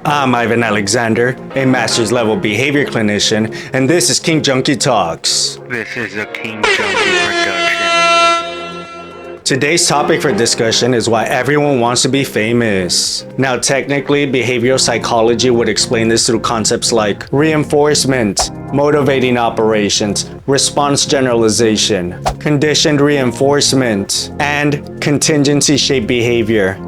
I'm Ivan Alexander, a master's level behavior clinician, and this is King Junkie Talks. This is a King Junkie production. Today's topic for discussion is why everyone wants to be famous. Now, technically, behavioral psychology would explain this through concepts like reinforcement, motivating operations, response generalization, conditioned reinforcement, and contingency-shaped behavior.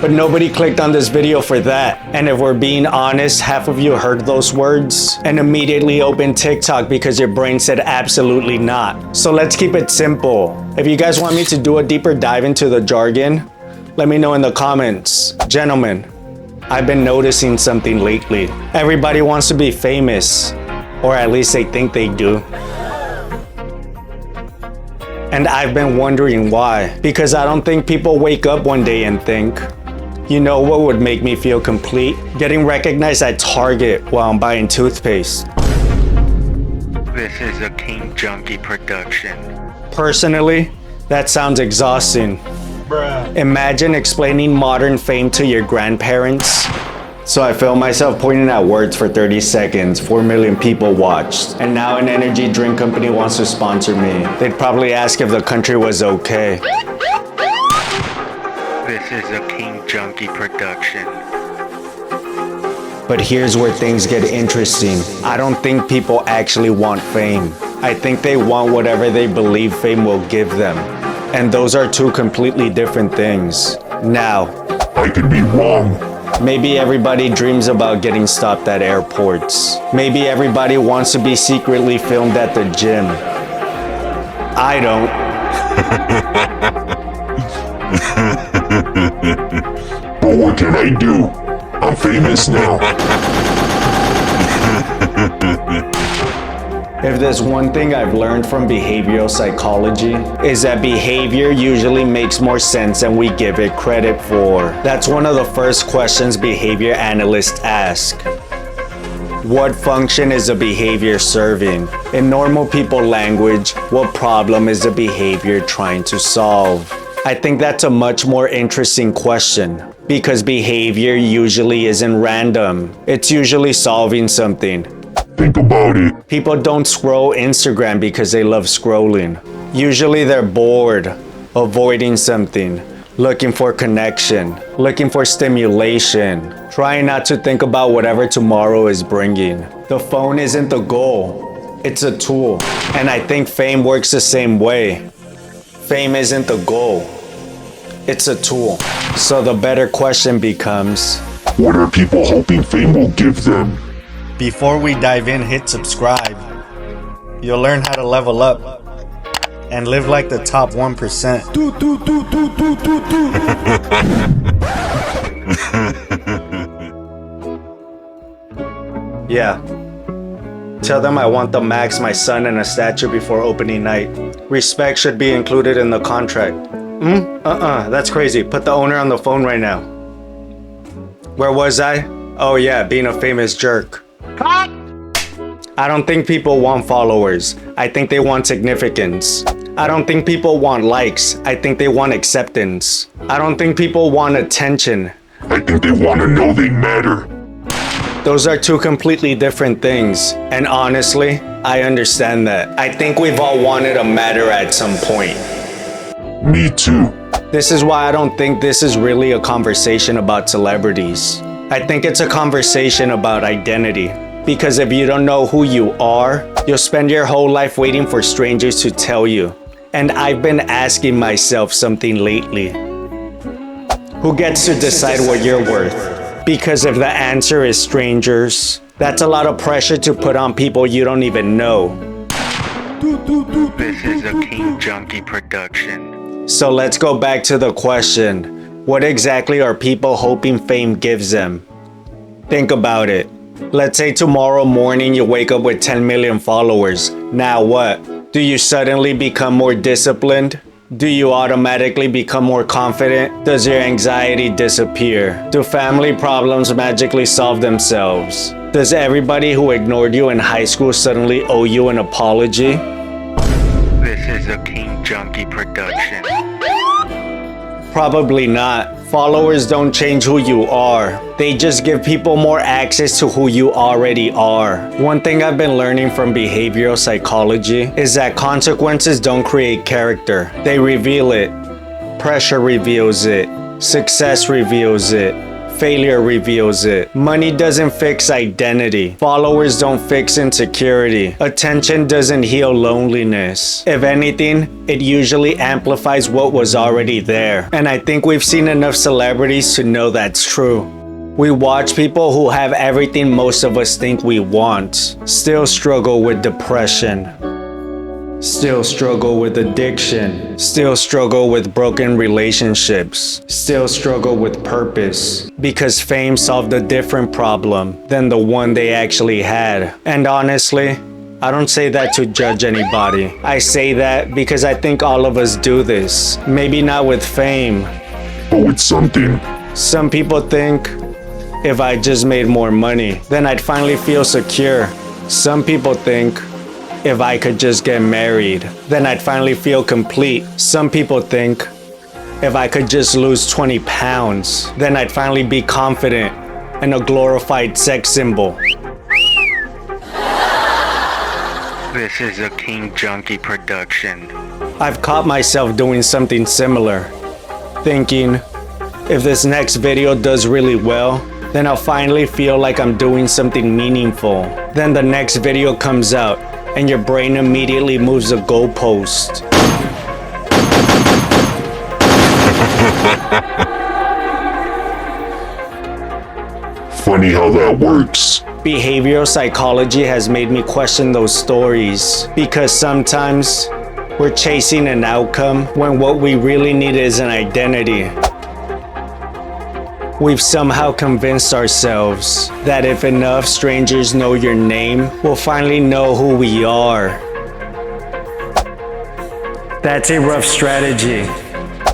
But nobody clicked on this video for that. And if we're being honest, half of you heard those words and immediately opened TikTok because your brain said absolutely not. So let's keep it simple. If you guys want me to do a deeper dive into the jargon, let me know in the comments. Gentlemen, I've been noticing something lately. Everybody wants to be famous, or at least they think they do. And I've been wondering why. Because I don't think people wake up one day and think, you know what would make me feel complete? Getting recognized at Target while I'm buying toothpaste. This is a King Junkie production. Personally, that sounds exhausting. Bruh. Imagine explaining modern fame to your grandparents. So I filmed myself pointing at words for 30 seconds. 4 million people watched. And now an energy drink company wants to sponsor me. They'd probably ask if the country was okay. This is a King Junkie production. But here's where things get interesting. I don't think people actually want fame. I think they want whatever they believe fame will give them. And those are two completely different things. Now, I could be wrong. Maybe everybody dreams about getting stopped at airports. Maybe everybody wants to be secretly filmed at the gym. I don't. But what can I do? I'm famous now. If there's one thing I've learned from behavioral psychology, is that behavior usually makes more sense than we give it credit for. That's one of the first questions behavior analysts ask. What function is a behavior serving? In normal people language, what problem is the behavior trying to solve? I think that's a much more interesting question, because behavior usually isn't random. It's usually solving something. Think about it. People don't scroll Instagram because they love scrolling. Usually they're bored, avoiding something, looking for connection, looking for stimulation, trying not to think about whatever tomorrow is bringing. The phone isn't the goal, it's a tool. And I think fame works the same way. Fame isn't the goal, it's a tool. So the better question becomes, What are people hoping fame will give them? before we dive in, hit subscribe. You'll learn how to level up and live like the top 1%. Yeah. Tell them I want the max, my son, and a statue before opening night. Respect should be included in the contract. That's crazy. Put the owner on the phone right now. Where was I? Oh yeah, being a famous jerk. Cut! I don't think people want followers. I think they want significance. I don't think people want likes. I think they want acceptance. I don't think people want attention. I think they want to know they matter. Those are two completely different things. And honestly, I understand that. I think we've all wanted a matter at some point. Me too. This is why I don't think this is really a conversation about celebrities. I think it's a conversation about identity. Because if you don't know who you are, you'll spend your whole life waiting for strangers to tell you. And I've been asking myself something lately. Who gets to decide what you're worth? Because if the answer is strangers, that's a lot of pressure to put on people you don't even know. This is a King Junkie production. So let's go back to the question. What exactly are people hoping fame gives them? Think about it. Let's say tomorrow morning you wake up with 10 million followers. Now what? Do you suddenly become more disciplined? Do you automatically become more confident? Does your anxiety disappear? Do family problems magically solve themselves? Does everybody who ignored you in high school suddenly owe you an apology? This is a King Junkie production. Probably not. Followers don't change who you are. They just give people more access to who you already are. One thing I've been learning from behavioral psychology is that consequences don't create character. They reveal it. Pressure reveals it. Success reveals it. Failure reveals it. Money doesn't fix identity. Followers don't fix insecurity. Attention doesn't heal loneliness. If anything, it usually amplifies what was already there. And I think we've seen enough celebrities to know that's true. We watch people who have everything most of us think we want, still struggle with depression, still struggle with addiction, still struggle with broken relationships, still struggle with purpose, because fame solved a different problem than the one they actually had. And honestly, I don't say that to judge anybody. I say that because I think all of us do this. Maybe not with fame, but with something. Some people think if I just made more money, then I'd finally feel secure. Some people think if I could just get married, then I'd finally feel complete. Some people think if I could just lose 20 pounds, then I'd finally be confident and a glorified sex symbol. This is a King Junkie production. I've caught myself doing something similar, thinking if this next video does really well, then I'll finally feel like I'm doing something meaningful. Then the next video comes out, and your brain immediately moves the goalpost. Funny how that works. Behavioral psychology has made me question those stories, because sometimes we're chasing an outcome when what we really need is an identity. We've somehow convinced ourselves that if enough strangers know your name, we'll finally know who we are. That's a rough strategy,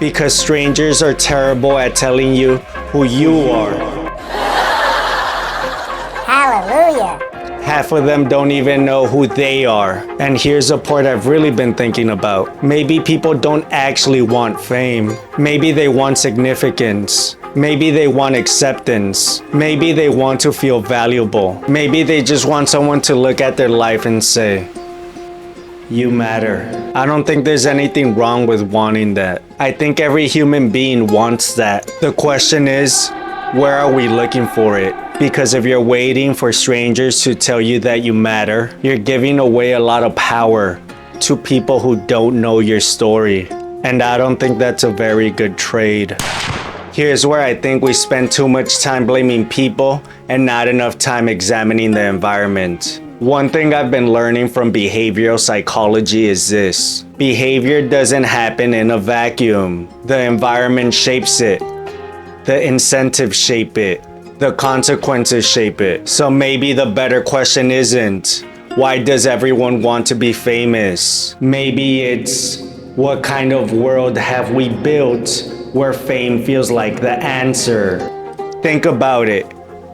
because strangers are terrible at telling you who you are. Hallelujah. Half of them don't even know who they are. And here's a part I've really been thinking about. Maybe people don't actually want fame. Maybe they want significance. Maybe they want acceptance. Maybe they want to feel valuable. Maybe they just want someone to look at their life and say, "You matter." I don't think there's anything wrong with wanting that. I think every human being wants that. The question is, where are we looking for it? Because if you're waiting for strangers to tell you that you matter, you're giving away a lot of power to people who don't know your story. And I don't think that's a very good trade. Here's where I think we spend too much time blaming people and not enough time examining the environment. One thing I've been learning from behavioral psychology is this: behavior doesn't happen in a vacuum. The environment shapes it. The incentives shape it. The consequences shape it. So maybe the better question isn't, why does everyone want to be famous? Maybe it's, what kind of world have we built where fame feels like the answer? Think about it.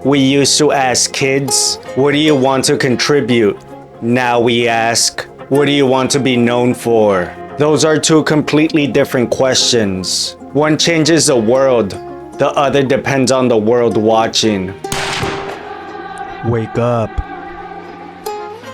We used to ask kids, what do you want to contribute? Now we ask, what do you want to be known for? Those are two completely different questions. One changes the world. The other depends on the world watching. Wake up.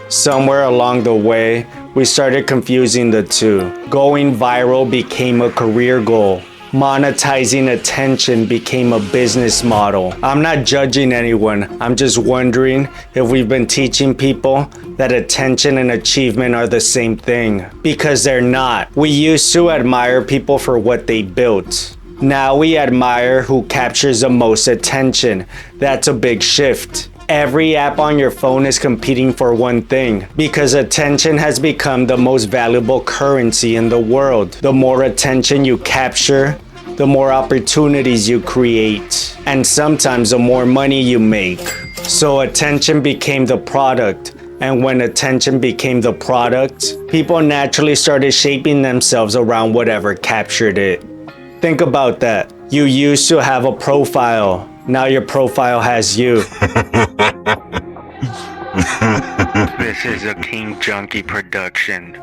Somewhere along the way, we started confusing the two. Going viral became a career goal. Monetizing attention became a business model. I'm not judging anyone. I'm just wondering if we've been teaching people that attention and achievement are the same thing. Because they're not. We used to admire people for what they built. Now we admire who captures the most attention. That's a big shift. Every app on your phone is competing for one thing, because attention has become the most valuable currency in the world. The more attention you capture, the more opportunities you create, and sometimes the more money you make. So attention became the product, and when attention became the product, people naturally started shaping themselves around whatever captured it. Think about that. You used to have a profile. Now your profile has you. This is a King Junkie production.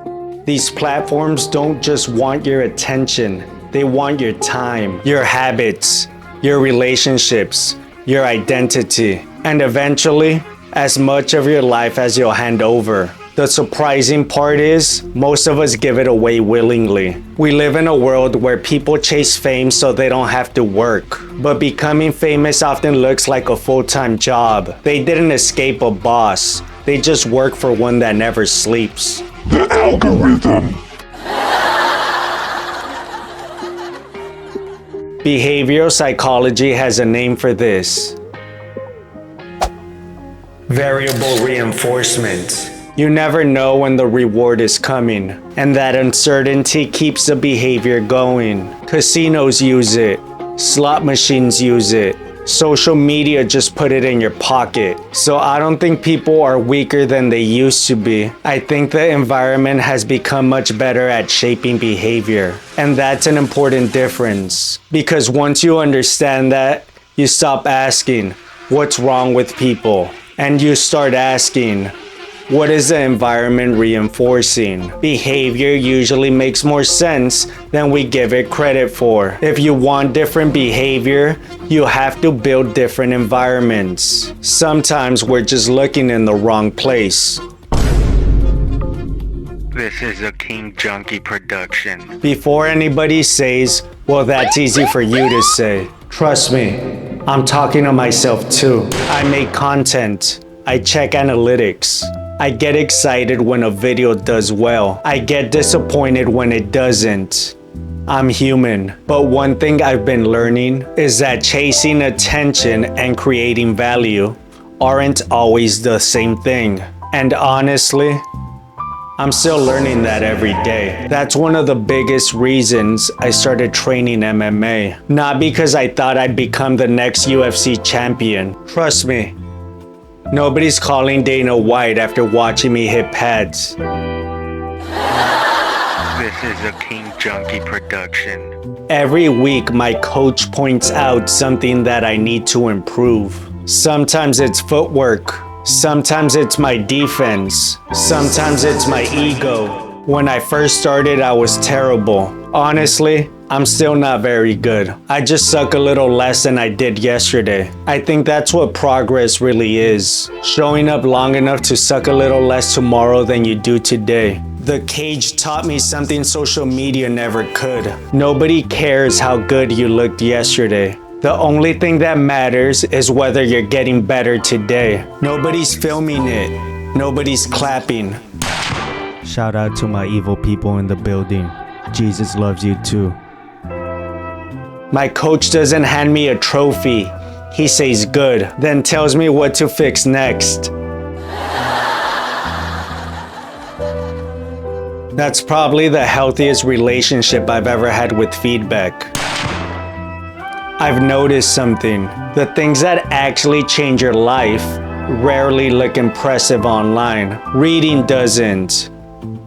These platforms don't just want your attention. They want your time, your habits, your relationships, your identity, and eventually, as much of your life as you'll hand over. The surprising part is, most of us give it away willingly. We live in a world where people chase fame so they don't have to work. But becoming famous often looks like a full-time job. They didn't escape a boss. They just work for one that never sleeps. The algorithm. Behavioral psychology has a name for this. Variable reinforcement. You never know when the reward is coming, and that uncertainty keeps the behavior going. Casinos use it, slot machines use it, social media just put it in your pocket. So I don't think people are weaker than they used to be. I think the environment has become much better at shaping behavior, and that's an important difference. Because once you understand that, you stop asking, what's wrong with people? And you start asking, what is the environment reinforcing? Behavior usually makes more sense than we give it credit for. If you want different behavior, you have to build different environments. Sometimes we're just looking in the wrong place. This is a King Junkie production. Before anybody says, well, that's easy for you to say. Trust me, I'm talking to myself too. I make content. I check analytics. I get excited when a video does well. I get disappointed when it doesn't. I'm human. But one thing I've been learning is that chasing attention and creating value aren't always the same thing. And honestly, I'm still learning that every day. That's one of the biggest reasons I started training MMA. Not because I thought I'd become the next UFC champion. Trust me, nobody's calling Dana White after watching me hit pads. This is a King Junkie production. Every week, my coach points out something that I need to improve. Sometimes it's footwork. Sometimes it's my defense. Sometimes it's my ego. When I first started, I was terrible. Honestly, I'm still not very good. I just suck a little less than I did yesterday. I think that's what progress really is. Showing up long enough to suck a little less tomorrow than you do today. The cage taught me something social media never could. Nobody cares how good you looked yesterday. The only thing that matters is whether you're getting better today. Nobody's filming it. Nobody's clapping. Shout out to my evil people in the building. Jesus loves you too. My coach doesn't hand me a trophy. He says good, then tells me what to fix next. That's probably the healthiest relationship I've ever had with feedback. I've noticed something. The things that actually change your life rarely look impressive online. Reading doesn't.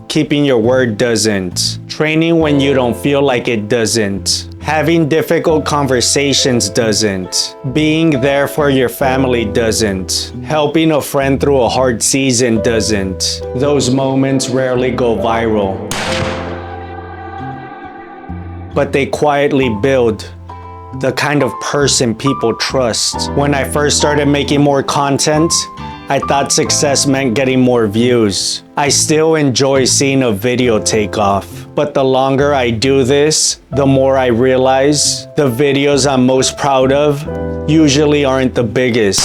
Keeping your word doesn't. Training when you don't feel like it doesn't. Having difficult conversations doesn't. Being there for your family doesn't. Helping a friend through a hard season doesn't. Those moments rarely go viral. But they quietly build the kind of person people trust. When I first started making more content, I thought success meant getting more views. I still enjoy seeing a video take off. But the longer I do this, the more I realize the videos I'm most proud of usually aren't the biggest.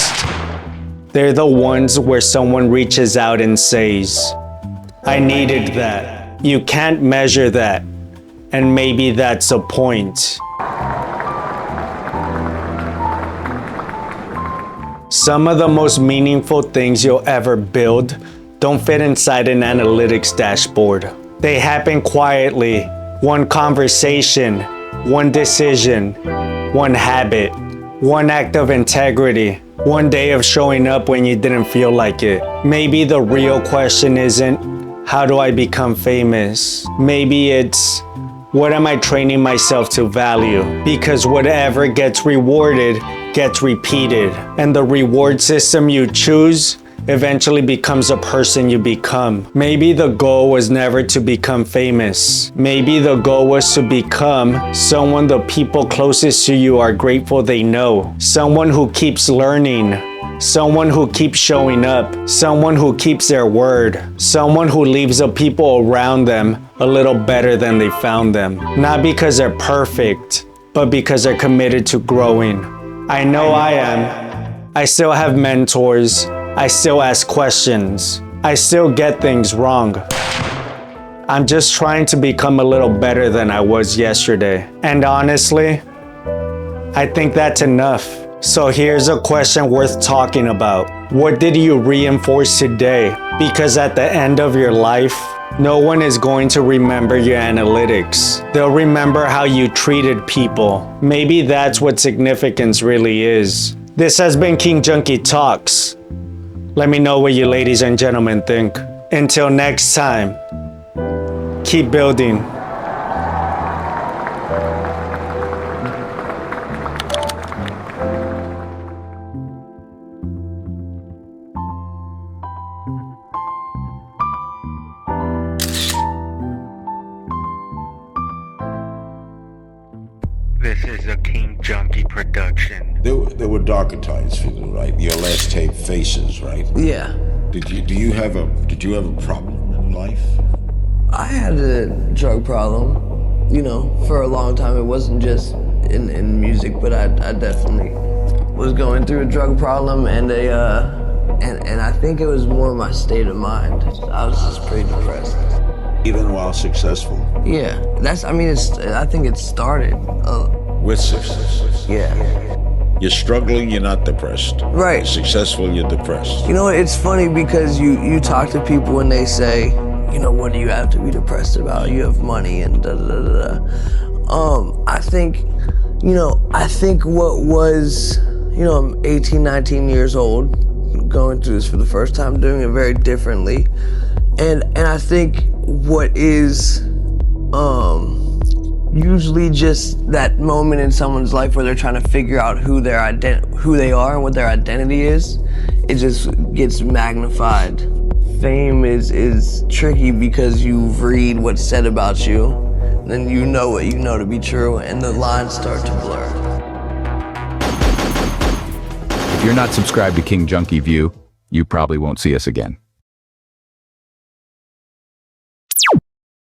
They're the ones where someone reaches out and says, I needed that. You can't measure that. And maybe that's a point. Some of the most meaningful things you'll ever build don't fit inside an analytics dashboard. They happen quietly. One conversation, one decision, one habit, one act of integrity, one day of showing up when you didn't feel like it. Maybe the real question isn't, how do I become famous? Maybe it's, what am I training myself to value? Because whatever gets rewarded gets repeated. And the reward system you choose eventually becomes a person you become. Maybe the goal was never to become famous. Maybe the goal was to become someone the people closest to you are grateful they know. Someone who keeps learning. Someone who keeps showing up. Someone who keeps their word. Someone who leaves the people around them a little better than they found them. Not because they're perfect, but because they're committed to growing. I know I am. I still have mentors. I still ask questions. I still get things wrong. I'm just trying to become a little better than I was yesterday. And honestly, I think that's enough. So here's a question worth talking about. What did you reinforce today? Because at the end of your life, no one is going to remember your analytics. They'll remember how you treated people. Maybe that's what significance really is. This has been King Junkie Talks. Let me know what you ladies and gentlemen think. Until next time, keep building. This is a King Junkie production. There were darker times for you, right? Your last tape, Faces, right? Yeah. Did you have a problem in life? I had a drug problem, you know, for a long time. It wasn't just in music, but I definitely was going through a drug problem and I think it was more my state of mind. I was just pretty depressed. Even while successful? Yeah, I think it started. With success? Yeah. You're struggling, you're not depressed. Right. You're successful, you're depressed. You know, it's funny because you talk to people and they say, you know, what do you have to be depressed about? You have money and da da da da. I think what was, you know, I'm 18, 19 years old, going through this for the first time, doing it very differently. And I think what is usually just that moment in someone's life where they're trying to figure out who they are and what their identity is, it just gets magnified. Fame is tricky because you read what's said about you, then you know what you know to be true, and the lines start to blur. If you're not subscribed to King Junkie View, you probably won't see us again.